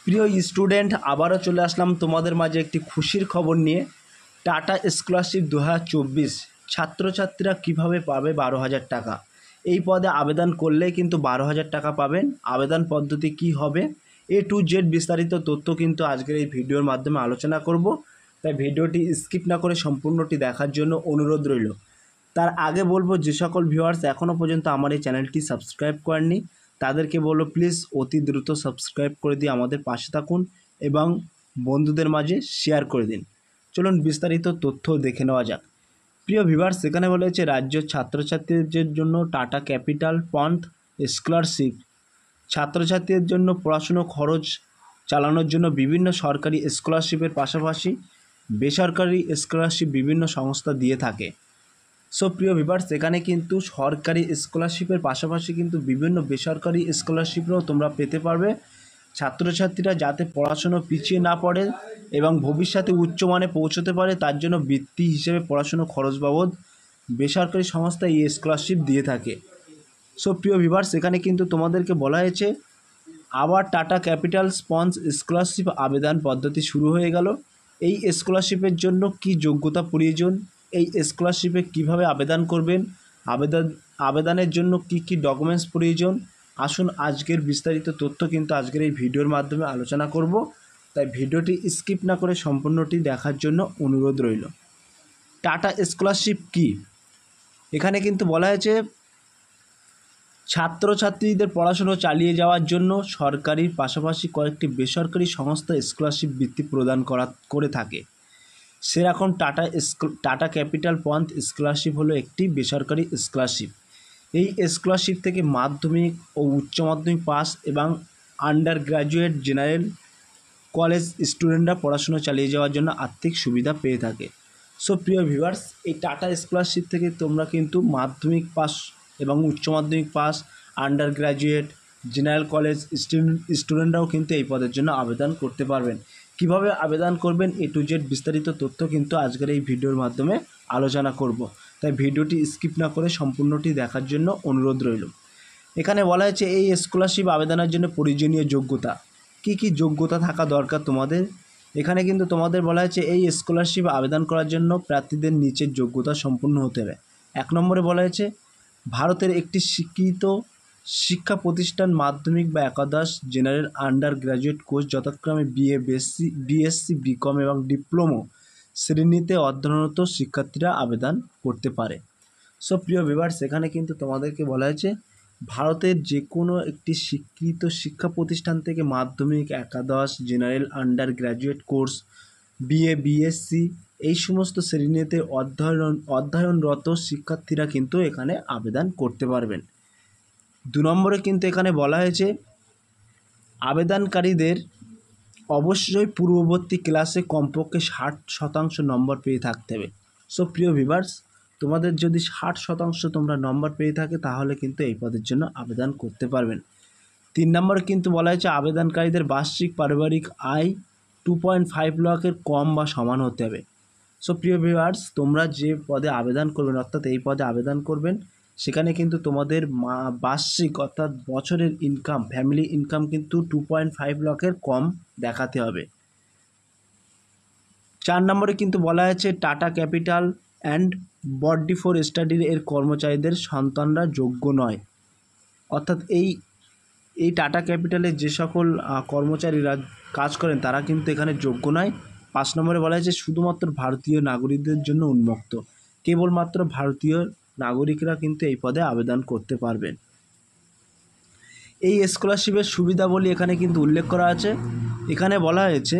প্রিয় স্টুডেন্ট, আবারও চলে আসলাম তোমাদের মাঝে একটি খুশির খবর নিয়ে। টাটা স্কলারশিপ 2024 ছাত্রছাত্রীরা কিভাবে পাবে 12,000 টাকা। এই পদে আবেদন করলে কিন্তু 12,000 টাকা পাবেন। আবেদন পদ্ধতি কি হবে, A to Z বিস্তারিত তথ্য কিন্তু আজকের এই ভিডিওর মাধ্যমে আলোচনা করব। তাই ভিডিওটি স্কিপ না করে সম্পূর্ণটি দেখার জন্য অনুরোধ রইল। তার আগে বলবো, যে সকল ভিউয়ার্স এখনও পর্যন্ত আমার এই চ্যানেলটি সাবস্ক্রাইব করেননি তাদেরকে বলবো প্লিজ অতি দ্রুত সাবস্ক্রাইব করে দিয়ে আমাদের পাশে থাকুন এবং বন্ধুদের মাঝে শেয়ার করে দিন। চলুন বিস্তারিত তথ্য দেখে নেওয়া যাক। প্রিয় ভিউয়ার্স, সেখানে বলেছে রাজ্য ছাত্রছাত্রীদের জন্য টাটা ক্যাপিটাল পন্থ স্কলারশিপ। ছাত্রছাত্রীদের জন্য পড়াশুনো খরচ চালানোর জন্য বিভিন্ন সরকারি স্কলারশিপের পাশাপাশি বেসরকারি স্কলারশিপ বিভিন্ন সংস্থা দিয়ে থাকে। সো প্রিয় ভিউয়ার্স, এখানে কিন্তু সরকারি স্কলারশিপের পাশাপাশি কিন্তু বিভিন্ন বেসরকারি স্কলারশিপও তোমরা পেতে পারবে। ছাত্রছাত্রীরা যাতে পড়াশুনো পিছিয়ে না পড়ে এবং ভবিষ্যতে উচ্চমানে পৌঁছতে পারে, তার জন্য বৃত্তি হিসেবে পড়াশুনো খরচ বাবদ বেসরকারি সংস্থা এই স্কলারশিপ দিয়ে থাকে। সো প্রিয় ভিউয়ার্স, এখানে কিন্তু তোমাদেরকে বলা হয়েছে আবার টাটা ক্যাপিটাল স্পন্স স্কলারশিপ আবেদন পদ্ধতি শুরু হয়ে গেল। এই স্কলারশিপের জন্য কি যোগ্যতা প্রয়োজন, এই স্কলারশিপে কিভাবে আবেদন করবেন, আবেদনের জন্য কি কি ডকুমেন্টস প্রয়োজন, আসুন আজকের বিস্তারিত তথ্য কিন্তু আজকের এই ভিডিওর মাধ্যমে আলোচনা করব। তাই ভিডিওটি স্কিপ না করে সম্পূর্ণটি দেখার জন্য অনুরোধ রইল। টাটা স্কলারশিপ কি, এখানে কিন্তু বলা হয়েছে ছাত্রছাত্রীদের পড়াশুনো চালিয়ে যাওয়ার জন্য সরকারির পাশাপাশি কয়েকটি বেসরকারি সংস্থা স্কলারশিপ বৃত্তি প্রদান করে থাকে। সেরকম টাটা ক্যাপিটাল পন্থ স্কলারশিপ হলো একটি বেসরকারি স্কলারশিপ। এই স্কলারশিপ থেকে মাধ্যমিক ও উচ্চ মাধ্যমিক পাস এবং আন্ডার গ্র্যাজুয়েট জেনারেল কলেজ স্টুডেন্টরা পড়াশুনো চালিয়ে যাওয়ার জন্য আর্থিক সুবিধা পেয়ে থাকে। সো প্রিয় ভিউয়ার্স, এই টাটা স্কলারশিপ থেকে তোমরা কিন্তু মাধ্যমিক পাস এবং উচ্চ মাধ্যমিক pass, under graduate, general college স্টুডেন্টরাও কিন্তু এই পদের জন্য আবেদন করতে পারবেন। কিভাবে আবেদন করবেন A to Z বিস্তারিত তথ্য কিন্তু আজকের এই ভিডিওর মাধ্যমে আলোচনা করব। তাই ভিডিওটি স্কিপ না করে সম্পূর্ণটি দেখার জন্য অনুরোধ রইল। এখানে বলা হয়েছে এই স্কলারশিপ আবেদনের জন্য প্রয়োজনীয় যোগ্যতা, কি কি যোগ্যতা থাকা দরকার তোমাদের। এখানে কিন্তু তোমাদের বলা হয়েছে এই স্কলারশিপ আবেদন করার জন্য প্রার্থীদের নিচের যোগ্যতা সম্পূর্ণ হতে হবে। 1 নম্বরে বলা হয়েছে ভারতের একটি স্বীকৃত শিক্ষা প্রতিষ্ঠান মাধ্যমিক বা একাদশ জেনারেল আন্ডার গ্র্যাজুয়েট কোর্স যথাক্রমে BA, BSc, BCom এবং ডিপ্লোমো শ্রেণীতে অধ্যয়নরত শিক্ষার্থীরা আবেদন করতে পারে। সো প্রিয় ভিউয়ার্স, এখানে কিন্তু তোমাদেরকে বলা হয়েছে ভারতের যে কোনো একটি স্বীকৃত শিক্ষা প্রতিষ্ঠান থেকে মাধ্যমিক, একাদশ, general under graduate course, BA, BSc এই সমস্ত শ্রেণীতে অধ্যয়নরত শিক্ষার্থীরা কিন্তু এখানে আবেদন করতে পারবেন। 2 নম্বরে কিন্তু এখানে বলা হয়েছে আবেদনকারীদের অবশ্যই পূর্ববর্তী ক্লাসে কমপক্ষে 60% নম্বর পেয়ে থাকতে হবে। সো প্রিয় ভিউয়ার্স, তোমাদের যদি 60% তোমরা নম্বর পেয়ে থাকে তাহলে কিন্তু এই পদের জন্য আবেদন করতে পারবেন। 3 নম্বরে কিন্তু বলা হয়েছে আবেদনকারীদের বার্ষিক পারিবারিক আয় 2.5 লাখের কম বা সমান হতে হবে। সো প্রিয় ভিউয়ার্স, তোমরা যে পদে আবেদন করবেন অর্থাৎ এই পদে আবেদন করবেন সেখানে কিন্তু তোমাদের বার্ষিক অর্থাৎ বছরের ইনকাম, ফ্যামিলি ইনকাম কিন্তু 2.5 লাখের কম দেখাতে হবে। 4 নম্বরে কিন্তু বলা হয়েছে tata capital and body for স্টাডির এর কর্মচারীদের সন্তানরা যোগ্য নয়। অর্থাৎ এই টাটা ক্যাপিটালের যে সকল কর্মচারীরা কাজ করেন তারা কিন্তু এখানে যোগ্য নয়। 5 নম্বরে বলা হয়েছে শুধুমাত্র ভারতীয় নাগরিকদের জন্য উন্মুক্ত, কেবলমাত্র ভারতীয় নাগরিকরা কিন্তু এই পদে আবেদন করতে পারবেন। এই স্কলারশিপের সুবিধাবলী এখানে কিন্তু উল্লেখ করা আছে। এখানে বলা হয়েছে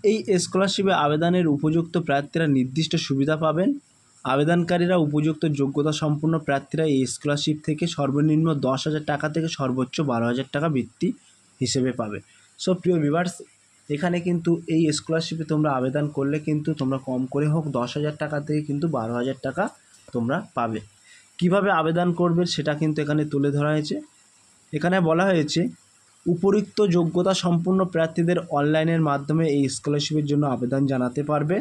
এই স্কলারশিপে আবেদনের উপযুক্ত প্রার্থীরা নির্দিষ্ট সুবিধা পাবেন। আবেদনকারীরা উপযুক্ত যোগ্যতা সম্পন্ন প্রার্থীরা এই স্কলারশিপ থেকে সর্বনিম্ন 10,000 টাকা থেকে সর্বোচ্চ 12,000 টাকা বৃত্তি হিসেবে পাবে। সো প্রিয় ভিউয়ার্স, এখানে কিন্তু এই স্কলারশিপে তোমরা আবেদন করলে কিন্তু তোমরা কম করে হোক 10,000 টাকা থেকে কিন্তু 12,000 টাকা তোমরা পাবে। কিভাবে আবেদন করবে সেটা কিন্তু এখানে তুলে ধরা হয়েছে। এখানে বলা হয়েছে উপরিক্ত যোগ্যতা সম্পন্ন প্রার্থীদের অনলাইনের মাধ্যমে এই স্কলারশিপের জন্য আবেদন জানাতে পারবে।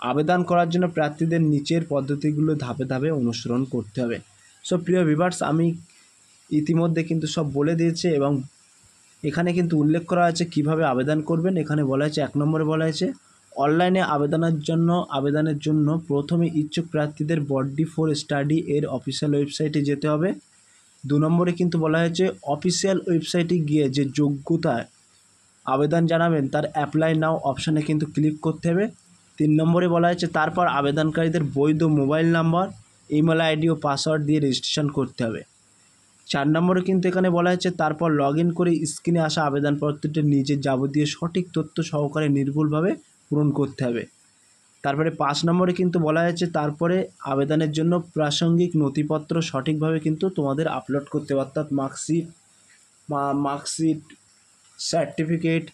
আবেদন করার জন্য প্রার্থীদের নিচের পদ্ধতিগুলো ধাপে ধাপে অনুসরণ করতে হবে। সো প্রিয় ভিউয়ার্স, আমি ইতিমধ্যে কিন্তু সব বলে দিয়েছি এবং এখানে কিন্তু উল্লেখ করা আছে কিভাবে আবেদন করবেন। এখানে বলা হয়েছে 1 নম্বরে বলা হয়েছে অনলাইনে আবেদনের জন্য প্রথমে ইচ্ছুক প্রার্থীদের বডি ফর স্টাডি এর অফিসিয়াল ওয়েবসাইটে যেতে হবে। 2 নম্বরে কিন্তু বলা হয়েছে অফিসিয়াল ওয়েবসাইটে গিয়ে যে যোগ্যতায় আবেদন জানাবেন তার অ্যাপ্লাই নাও অপশানে কিন্তু ক্লিক করতে হবে। 3 নম্বরে বলা হয়েছে তারপর আবেদনকারীদের বৈধ মোবাইল নাম্বার, ইমেল আইডি ও পাসওয়ার্ড দিয়ে রেজিস্ট্রেশন করতে হবে। 4 নম্বরে কিন্তু এখানে বলা হয়েছে তারপর লগ ইন করে স্ক্রিনে আসা আবেদনপত্রটি নিজের যাবতীয় সঠিক তথ্য সহকারে নির্ভুলভাবে পূরণ করতে হবে। তারপরে 5 নম্বরে কিন্তু বলা হয়েছে তারপরে আবেদনের জন্য প্রাসঙ্গিক নথিপত্র সঠিকভাবে কিন্তু তোমাদের আপলোড করতে হবে, অর্থাৎ মার্কশিট, সার্টিফিকেট,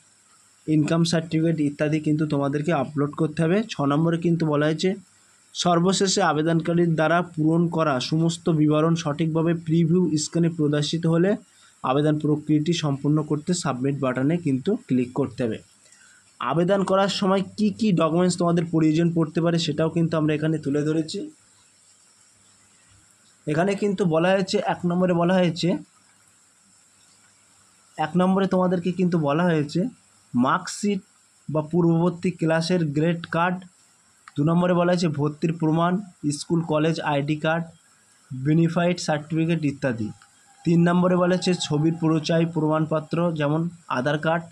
ইনকাম সার্টিফিকেট ইত্যাদি কিন্তু তোমাদেরকে আপলোড করতে হবে। 6 নম্বরে কিন্তু বলা হয়েছে সর্বশেষে আবেদনকারীর দ্বারা পূরণ করা সমস্ত বিবরণ সঠিকভাবে প্রিভিউ স্ক্রিনে প্রদর্শিত হলে আবেদন প্রক্রিয়াটি সম্পূর্ণ করতে সাবমিট বাটনে কিন্তু ক্লিক করতে হবে। আবেদন করার সময় কি কি ডকুমেন্টস তোমাদের প্রয়োজন পড়তে পারে সেটাও কিন্তু আমরা এখানে তুলে ধরেছি। এখানে কিন্তু বলা হয়েছে 1 নম্বরে তোমাদেরকে কিন্তু বলা হয়েছে মার্কশিট বা পূর্ববর্তী ক্লাসের গ্রেড কার্ড। 2 নম্বরে বলা হয়েছে ভর্তির প্রমাণ, school college ID card, benefit certificate ইত্যাদি। 3 নম্বরে বলা হয়েছে ছবির পরিচয় প্রমাণপত্র যেমন আধার কার্ড।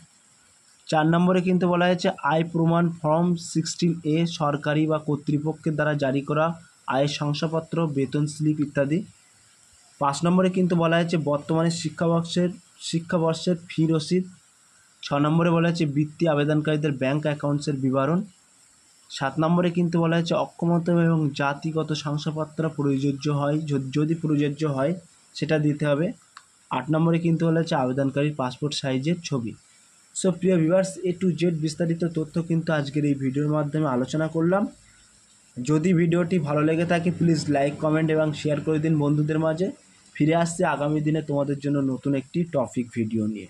4 নম্বরে কিন্তু বলা হয়েছে আয় প্রমাণ ফর্ম 16A সরকারি বা কর্তৃপক্ষের দ্বারা জারি করা আয়ের শংসাপত্র, বেতন স্লিপ ইত্যাদি। 5 নম্বরে কিন্তু বলা হয়েছে বর্তমানে শিক্ষাবর্ষের ফি রসিদ। 6 নম্বরে বলা হয়েছে বৃত্তি আবেদনকারীদের ব্যাংক অ্যাকাউন্টসের বিবরণ। 7 নম্বরে কিন্তু বলা হয়েছে অক্ষমতা এবং জাতিগত শংসাপত্র প্রযোজ্য হয়, যদি প্রযোজ্য হয় সেটা দিতে হবে। 8 নম্বরে কিন্তু বলা হয়েছে আবেদনকারীর পাসপোর্ট সাইজের ছবি। সো প্রিয় ভিউয়ার্স, A to Z বিস্তারিত তথ্য কিন্তু আজকের এই ভিডিওর মাধ্যমে আলোচনা করলাম। যদি ভিডিওটি ভালো লেগে থাকে প্লিজ লাইক, কমেন্ট এবং শেয়ার করে দিন বন্ধুদের মাঝে। ফিরে আসছে আগামী দিনে তোমাদের জন্য নতুন একটি টপিক ভিডিও নিয়ে।